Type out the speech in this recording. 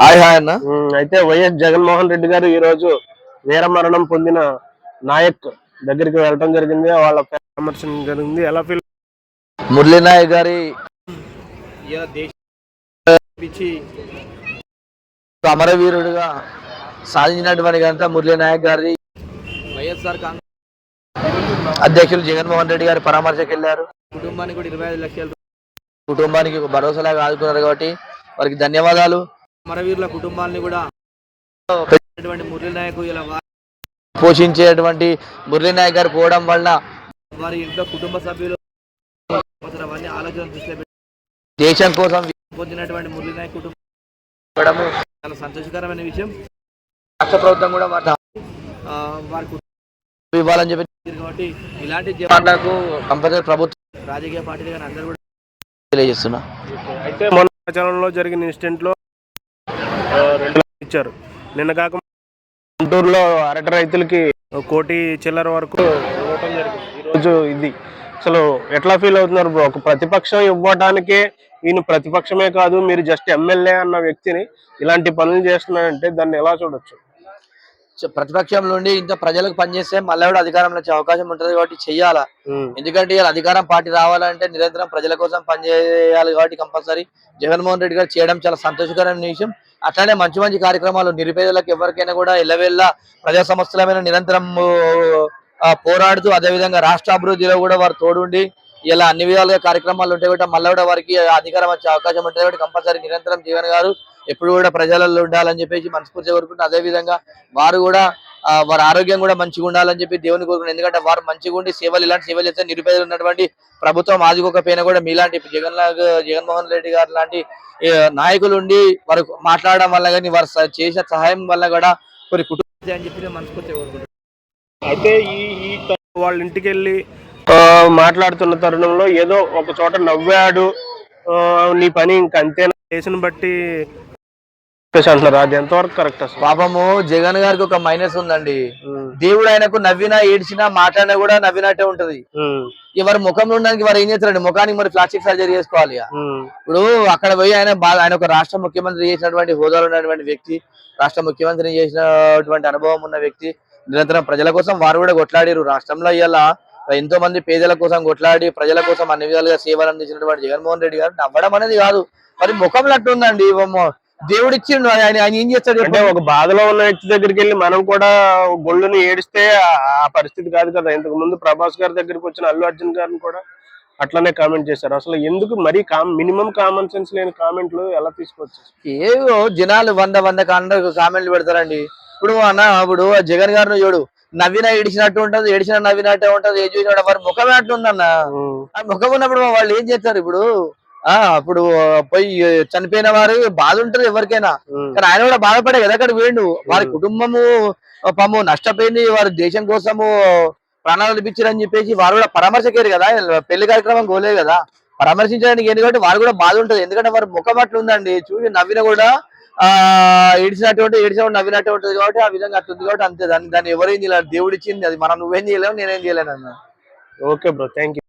Hi hi అన్న. అయితే YS Jaganmohan Reddy గారు ఈ రోజు వీరమరణం పొందిన నాయక్ దగ్గరికి వెళ్ళడం జరిగింది. వాళ్ళ పరామర్శించడం జరిగింది. ఎలా ఫీల్? మురళీ నాయక్ గారి అమరవీరుడుగా సాధించినటువంటి ఘనత మురళీ నాయక్ గారి. వైఎస్ఆర్ కాంగ్రెస్ అధ్యక్షులు జగన్మోహన్ రెడ్డి గారి పరామర్శకు వెళ్ళారు. కుటుంబానికి కూడా 25 లక్షలు కుటుంబానికి భరోసాలాగా ఆదుకున్నారు కాబట్టి వారికి ధన్యవాదాలు. అమరవీరుల కుటుంబాన్ని కూడా మురళీ నాయక్ ఇలా పోషించేటువంటి మురళీ నాయక్ గారు పోవడం వల్ల వారి ఇంట్లో కుటుంబ సభ్యులు ఆలోచన దృష్టిలో పెట్టి దేశం కోసం పొందినటువంటి మురళీ నాయక్ కుటుంబం చాలా సంతోషకరమైన విషయం. రాష్ట్ర ప్రభుత్వం కూడా వారి ఇవ్వాలని చెప్పి కాబట్టి ఇలాంటి జవాన్లకు కంపల్సరీ ప్రభుత్వం రాజకీయ పార్టీలు కానీ అందరూ కూడా తెలియజేస్తున్నా. అయితే మొన్న ప్రచారంలో జరిగిన ఇన్సిడెంట్ లో 2 లక్షలు ఇచ్చారు. నిన్న కాక గుంటూరులో అరటి రైతులకి 1 కోటి చిల్లర వరకు ఇవ్వటం జరిగింది. ఈరోజు ఇది అసలు ఎట్లా ఫీల్ అవుతున్నారు బ్రో? ఒక ప్రతిపక్షం ఇవ్వడానికే ఈయన ప్రతిపక్షమే కాదు, మీరు జస్ట్ ఎమ్మెల్యే అన్న వ్యక్తిని ఇలాంటి పనులు చేస్తున్నారంటే దాన్ని ఎలా చూడొచ్చు? ప్రతిపక్షం నుండి ఇంత ప్రజలకు పనిచేస్తే మళ్ళీ కూడా అధికారంలో వచ్చే అవకాశం ఉంటుంది కాబట్టి చెయ్యాలా. ఎందుకంటే ఇలా అధికారం పార్టీ రావాలంటే నిరంతరం ప్రజల కోసం పనిచేయాలి కాబట్టి కంపల్సరీ జగన్మోహన్ రెడ్డి గారు చేయడం చాలా సంతోషకరమైన విషయం. అట్లానే మంచి మంచి కార్యక్రమాలు నిరుపేదలకు ఎవరికైనా కూడా ఎల్లవేళ్ళ ప్రజా సమస్యల మీద నిరంతరం పోరాడుతూ అదేవిధంగా రాష్ట్ర అభివృద్ధిలో కూడా వారు తోడుండి ఇలా అన్ని విధాలుగా కార్యక్రమాలు ఉంటాయి కాబట్టి మళ్ళీ కూడా వారికి అధికారం వచ్చే అవకాశం ఉంటుంది కాబట్టి కంపల్సరీ నిరంతరం జీవన్ గారు ఎప్పుడు కూడా ప్రజలలో ఉండాలని చెప్పేసి మనస్ఫూర్తిగా కోరుకుంటే అదేవిధంగా వారు కూడా వారి ఆరోగ్యం కూడా మంచిగా ఉండాలని చెప్పి దేవుని కోరుకుంటారు. ఎందుకంటే వారు మంచిగా ఉండి సేవలు ఇలాంటి సేవలు చేస్తే నిరుపేదలు ఉన్నటువంటి ప్రభుత్వం ఆదుకోకపోయినా కూడా మీలాంటి జగన్మోహన్ రెడ్డి గారు లాంటి నాయకులు ఉండి వారు మాట్లాడడం వల్ల కానీ వారు చేసిన సహాయం వల్ల కూడా కొన్ని కుటుంబం అని చెప్పి మనస్ఫూర్తిగా కోరుకుంటారు. అయితే ఈ వాళ్ళ ఇంటికి వెళ్ళి మాట్లాడుతున్న తరుణంలో ఏదో ఒక చోట నవ్వాడు, నీ పని ఇంకంతే కేసును బట్టి అంటున్నారు. అది ఎంతవరకు కరెక్ట్? అసలు పాపము జగన్ గారికి ఒక మైనస్ ఉందండి. దేవుడు ఆయనకు నవ్వినా ఏడ్చినా మాట్లాడినా కూడా నవ్వినట్టే ఉంటది. ఎవరి ముఖంలో ఉండడానికి వారు ఏం చేస్తారండి? ముఖానికి మరి ప్లాస్టిక్ సర్జరీ చేసుకోవాలి. ఇప్పుడు అక్కడ పోయి ఆయన ఒక రాష్ట్ర ముఖ్యమంత్రి చేసినటువంటి హోదాలో ఉన్నటువంటి వ్యక్తి, రాష్ట్ర ముఖ్యమంత్రిని చేసినటువంటి అనుభవం ఉన్న వ్యక్తి, నిరంతరం ప్రజల కోసం వారు కూడా కొట్లాడారు. రాష్ట్రంలో ఇలా ఎంతో మంది పేదల కోసం కొట్లాడి ప్రజల కోసం అన్ని విధాలుగా సేవలు అందించినటువంటి జగన్మోహన్ రెడ్డి గారు నవ్వడం అనేది కాదు, మరి ముఖంలో అట్టుందండి. దేవుడు ఇచ్చిండు, ఆయన ఏం చేస్తాడు? అంటే ఒక బాధలో ఉన్న వ్యక్తి దగ్గరికి వెళ్ళి మనం కూడా గొళ్ళుని ఏడిస్తే ఆ పరిస్థితి కాదు కదా. ఇంతకు ముందు ప్రభాస్ గారి దగ్గరికి వచ్చిన అల్లు అర్జున్ గారిని కూడా అట్లనే కామెంట్ చేశారు. అసలు ఎందుకు మరీ మినిమం కామన్ సెన్స్ లేని కామెంట్లు ఎలా తీసుకోవచ్చు? ఏవో జనాలు 100 కామెంట్లు పెడతారండి. ఇప్పుడు జగన్ గారిని చూడు, నవ్వినా ఏడిచినట్టు ఉంటది, ఏడిచినా నవ్వినట్టే ఉంటది, ఏ చూసినా వారి ముఖమే అట్లుందన్న. ఆ ముఖం ఉన్నప్పుడు వాళ్ళు ఏం చేస్తారు? ఇప్పుడు పోయి చనిపోయిన వారు బాధ ఉంటది ఎవరికైనా, కానీ ఆయన కూడా బాధపడే కదా అక్కడ వేయండు. వారి కుటుంబము పాము నష్టపోయింది, వారి దేశం కోసము ప్రాణాలు అనిపించారని చెప్పేసి వారు కూడా పరామర్శకేరు కదా, పెళ్లి కార్యక్రమం గోలేదు కదా, పరామర్శించడానికి ఏంటి కాబట్టి వారు కూడా బాధ ఉంటది. ఎందుకంటే వారి ముఖం అట్లుందండి, చూసి నవ్విన కూడా ఏడిచినట్టు నవ్వినట్టు ఉంటుంది కాబట్టి ఆ విధంగా అట్లుంది కాబట్టి అంతే. దాన్ని ఎవరేం చేయాలి? దేవుడు ఇచ్చింది, అది మనం నువ్వేం చేయలేవు, నేనేం చేయలేను అన్న. Okay bro, thank you.